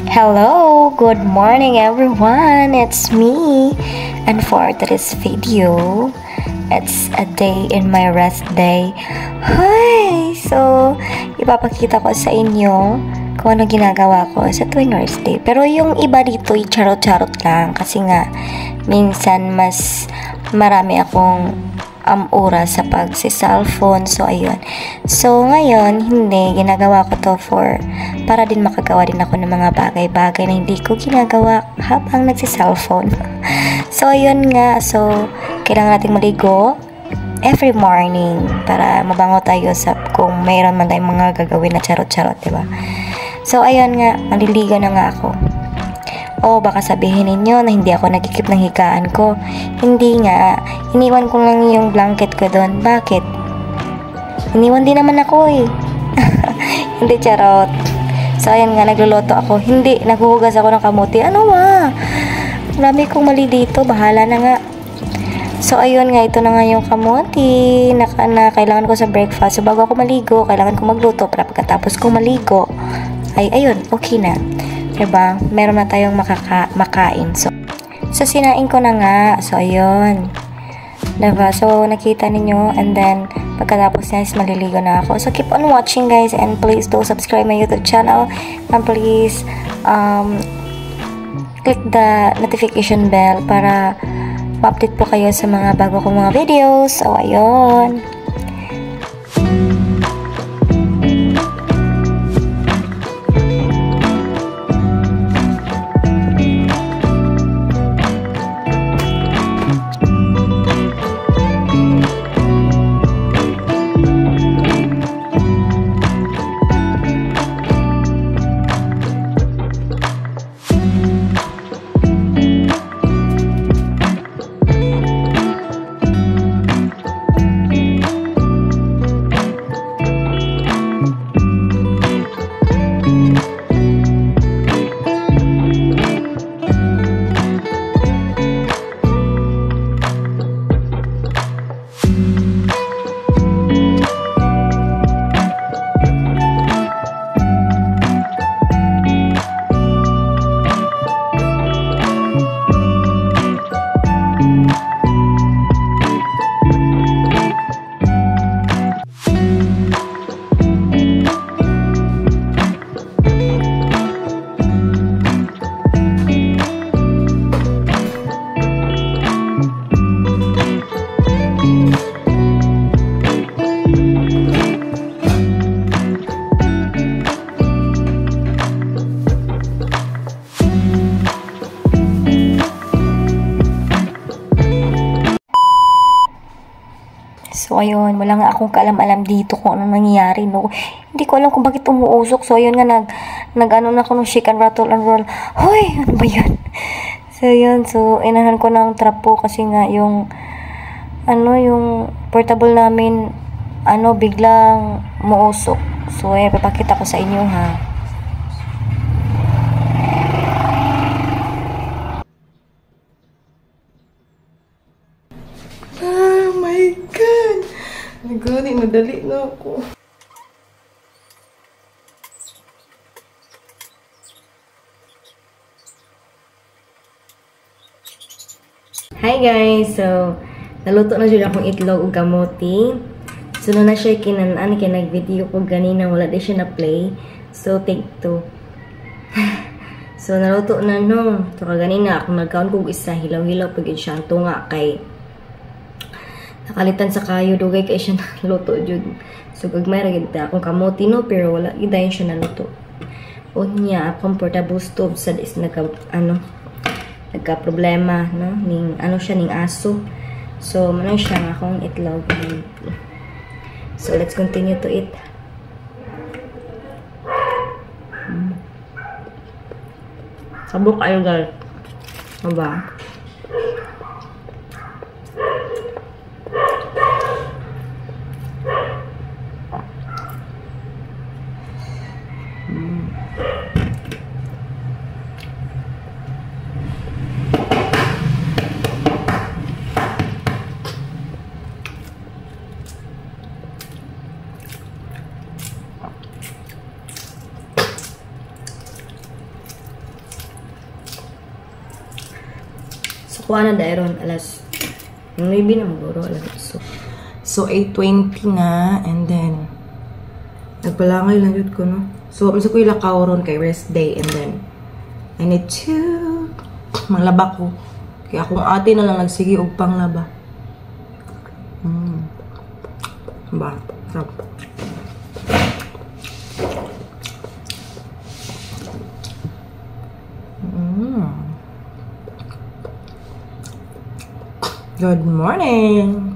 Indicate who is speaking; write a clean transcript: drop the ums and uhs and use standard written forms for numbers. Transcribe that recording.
Speaker 1: Hello, good morning everyone. It's me. And for today's video, it's a day in my rest day. Hi! So, ipapakita ko sa inyo kung ano ginagawa ko sa tuwing rest day. Pero yung iba dito, charot-charot lang. Kasi nga, minsan mas marami akong oras sa pagsi-cellphone. So, ayun. So, ngayon, hindi. Ginagawa ko to para din makagawa din ako ng mga bagay-bagay na hindi ko ginagawa habang nagsi-cellphone. So, ayun nga. So, kailangan nating maligo every morning para mabango tayo kung mayroon man tayong mga gagawin na charot-charot, diba? So, ayun nga. Maliligo na nga ako. O baka sabihin ninyo na hindi ako nagkikip ng higaan ko. Hindi nga. Iniwan ko lang yung blanket ko doon. Bakit? Iniwan din naman ako eh. Hindi, charot. So, ayan nga, nagluluto ako. Hindi, naghuhugas ako ng kamuti. Ano ba? Marami kong mali dito. Bahala na nga. So, ayun nga, ito na nga yung kamuti na kailangan ko sa breakfast. So, bago ako maligo, kailangan ko magluto para pagkatapos ko maligo, ay, ayun, okay na. Diba? Meron na tayong makain. So, sinain ko na nga. So, ayun. Diba? So, nakita ninyo. And then, pagkatapos na is maliligo na ako. So, keep on watching, guys. And please do subscribe my YouTube channel. And please, click the notification bell para ma-update po kayo sa mga bago kong mga videos. So, ayun. So, ayun, wala nga akong kaalam-alam dito kung ano nangyayari, no? Hindi ko alam kung bakit umuusok. So, ayun nga, nag-ano na ako ng shake and rattle and roll. Hoy, ano ba yan? So, ayun, so, inahan ko ng trapo kasi nga yung portable namin, biglang muusok. So, ayun, papakita ko sa inyo, ha?
Speaker 2: Gani, madali na ako.
Speaker 1: Hi guys! So, naluto na siya akong itlog o kamote. So, na siya kinanan, kaya nag-video ko ganina, wala din siya na-play. So, take 2. So, naluto na no. So, kaganina, akong nagkaon kong isa, hilaw-hilaw pag siya ang tunga kay nakalitan sa kayo, dugay kay siya naluto jud. So, gagmay ra gid akong kamote no, pero wala gid dayon siya naluto. Unya, akong portable stove sa is nagka-problema, no? Ning siya ning aso. So, man siya nga akong itlog. So, let's continue to eat. Sabok ayo guys. Aba. Kuha na dairon, alas 9 na maguro, alas 8.
Speaker 2: So, 8:20 na, and then, nagpalangay lang yun ko, no? So, masa ko ilakaw ron kay rest day, and then, I need to, manglaba ko. Kaya akong ate na lang nagsige og panglaba. Ba? Sarap. Good morning!